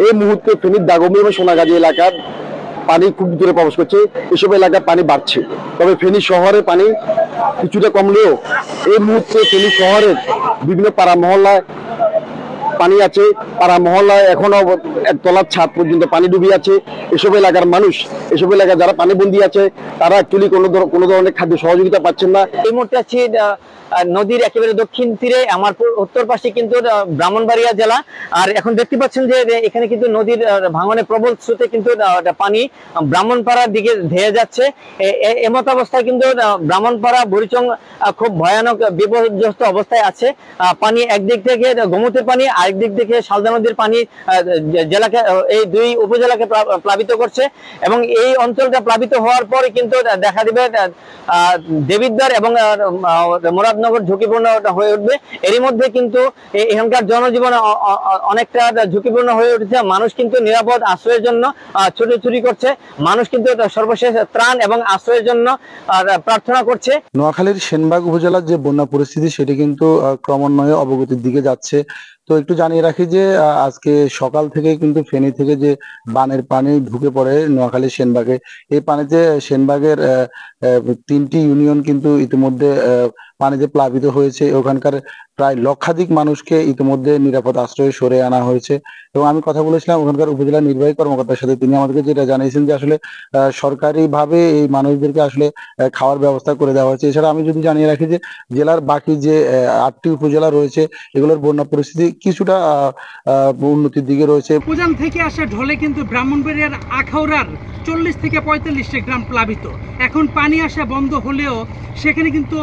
এই মুহূর্তে ফেনীর দাগমী এবং সোনাগাজী এলাকার পানি খুব দূরে প্রবেশ করছে। এসব এলাকায় পানি বাড়ছে, তবে ফেনী শহরে পানি কিছুটা কমলেও এই মুহূর্তে ফেনী শহরের বিভিন্ন পাড়া মহল্লায় পানি আছে। পাড়া মহল্লায় এখনো একতলার ছাদ পর্যন্ত পানি ডুবে আছে। এসব এলাকার মানুষ, এসব এলাকায় যারা পানিবন্দী আছে, তারা অ্যাকচুয়ালি কোনো ধরনের খাদ্য সহযোগিতা পাচ্ছেন না। এই মুহূর্তে আছি নদীর একেবারে দক্ষিণ তীরে, আমার উত্তর পাশে কিন্তু ব্রাহ্মণবাড়িয়া জেলা। আর এখন দেখতে পাচ্ছেন যে এখানে কিন্তু নদীর ভাঙনে প্রবল স্রোতে কিন্তু পানি ব্রাহ্মণপাড়ার দিকে ধেয়ে যাচ্ছে। এমত অবস্থায় কিন্তু ব্রাহ্মণপাড়া বুড়িচং খুব ভয়ানক বিপর্যস্ত অবস্থায় আছে। পানি একদিক থেকে গোমতীর পানি, আরেক দিক থেকে শালদা নদীর পানি জেলাকে, এই দুই উপজেলাকে প্লাবিত করছে। এবং এই অঞ্চলটা প্লাবিত হওয়ার পরে কিন্তু দেখা দিবে দেবিদ্বার এবং মুরাদনগর ঝুঁকিপূর্ণ হয়ে উঠবে। এরই মধ্যে কিন্তু এখানকার জনজীবন অনেকটা ঝুঁকিপূর্ণ হয়ে উঠেছে। মানুষ কিন্তু নিরাপদ আশ্রয়ের জন্য ছুটোছুটি করছে। মানুষ কিন্তু সর্বশেষ ত্রাণ এবং আশ্রয়ের জন্য প্রার্থনা করছে। নোয়াখালীর সেনবাগ উপজেলার যে বন্যা পরিস্থিতি, সেটি কিন্তু ক্রমান্বয়ে অবগতির দিকে যাচ্ছে। তো একটু জানিয়ে রাখি যে আজকে সকাল থেকে কিন্তু ফেনী থেকে যে বানের পানি ঢুকে পড়ে নোয়াখালীর সেনবাগে, এই পানিতে সেনবাগের 3টি ইউনিয়ন কিন্তু ইতিমধ্যে পানিতে প্লাবিত হয়েছে। ওখানকার প্রায় লক্ষাধিক মানুষকে ইতিমধ্যে নিরাপদ আশ্রয়ে সরে আনা হয়েছে। এবং আমি কথা বলেছিলাম ওখানকার উপজেলা নির্বাহী কর্মকর্তার সাথে, তিনি আমাদেরকে যেটা জানিয়েছেন যে আসলে সরকারিভাবে এই মানুষদেরকে আসলে খাওয়ার ব্যবস্থা করে দেওয়া হয়েছে। এছাড়া আমি যদি জানিয়ে রাখি যে জেলার বাকি যে 8টি উপজেলা রয়েছে, এগুলোর বন্যা পরিস্থিতি কিছুটা উন্নতির দিকে রয়েছে। উজান থেকে আসা ঢলে কিন্তু ব্রাহ্মণবাড়িয়ার আখাউড়ার 40 থেকে 45টি গ্রাম প্লাবিত। এখন পানি আসা বন্ধ হলেও সেখানে কিন্তু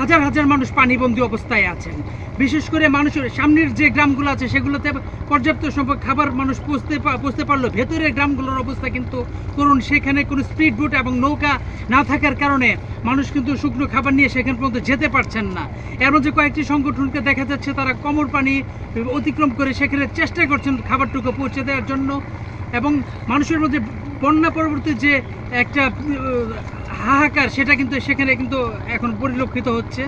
হাজার হাজার মানুষ পানিবন্দী অবস্থায় আছেন। বিশেষ করে মানুষের সামনের যে গ্রামগুলো আছে সেগুলোতে পর্যাপ্ত সংখ্যক খাবার মানুষ পৌঁছতে পারলো, ভেতরের গ্রামগুলোর অবস্থা কিন্তু করুন। সেখানে কোনো স্পিড বোট এবং নৌকা না থাকার কারণে মানুষ কিন্তু শুকনো খাবার নিয়ে সেখানে পর্যন্ত যেতে পারছেন না। এর মধ্যে কয়েকটি সংগঠনকে দেখা যাচ্ছে তারা কোমর পানি অতিক্রম করে সেখানে চেষ্টা করছেন খাবারটুকু পৌঁছে দেওয়ার জন্য। এবং মানুষের মধ্যে বন্যা পরবর্তী যে একটা হাহাকার, সেটা কিন্তু সেখানে কিন্তু এখন পরিলক্ষিত হচ্ছে।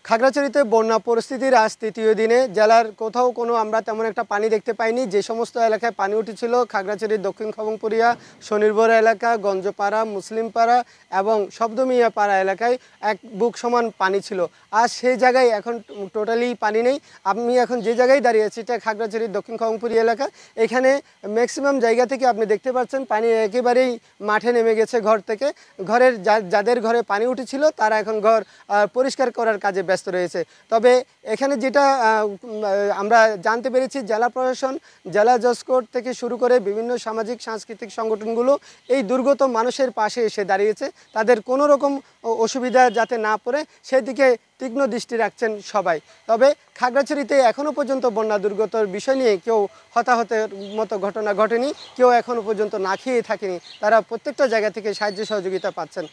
খাগড়াছড়িতে বন্যা পরিস্থিতির আজ 3য় দিনে জেলার কোথাও কোনো আমরা তেমন একটা পানি দেখতে পাইনি। যে সমস্ত এলাকায় পানি উঠেছিল, খাগড়াছড়ির দক্ষিণ খবংপুরিয়া, শনিরবরা এলাকা, গঞ্জপাড়া, মুসলিমপাড়া এবং শব্দমিয়া পাড়া এলাকায় এক বুক সমান পানি ছিল। আর সেই জায়গায় এখন টোটালি পানি নেই। আমি এখন যে জায়গায় দাঁড়িয়ে আছি এটা খাগড়াছড়ির দক্ষিণ খবংপুরিয়া এলাকা। এখানে ম্যাক্সিমাম জায়গা থেকে আপনি দেখতে পাচ্ছেন পানি একেবারেই মাঠে নেমে গেছে ঘর থেকে। ঘরের যাদের ঘরে পানি উঠেছিল তারা এখন ঘর পরিষ্কার করার কাজে ব্যস্ত রয়েছে। তবে এখানে যেটা আমরা জানতে পেরেছি, জেলা প্রশাসন, জেলা জজ কোর্ট থেকে শুরু করে বিভিন্ন সামাজিক সাংস্কৃতিক সংগঠনগুলো এই দুর্গত মানুষের পাশে এসে দাঁড়িয়েছে। তাদের কোনো রকম অসুবিধা যাতে না পড়ে সেদিকে তীক্ষ্ণ দৃষ্টি রাখছেন সবাই। তবে খাগড়াছড়িতে এখনও পর্যন্ত বন্যা দুর্গতর বিষয় নিয়ে কেউ হতাহতের মতো ঘটনা ঘটেনি, কেউ এখনও পর্যন্ত না খেয়ে থাকেনি। তারা প্রত্যেকটা জায়গা থেকে সাহায্য সহযোগিতা পাচ্ছেন।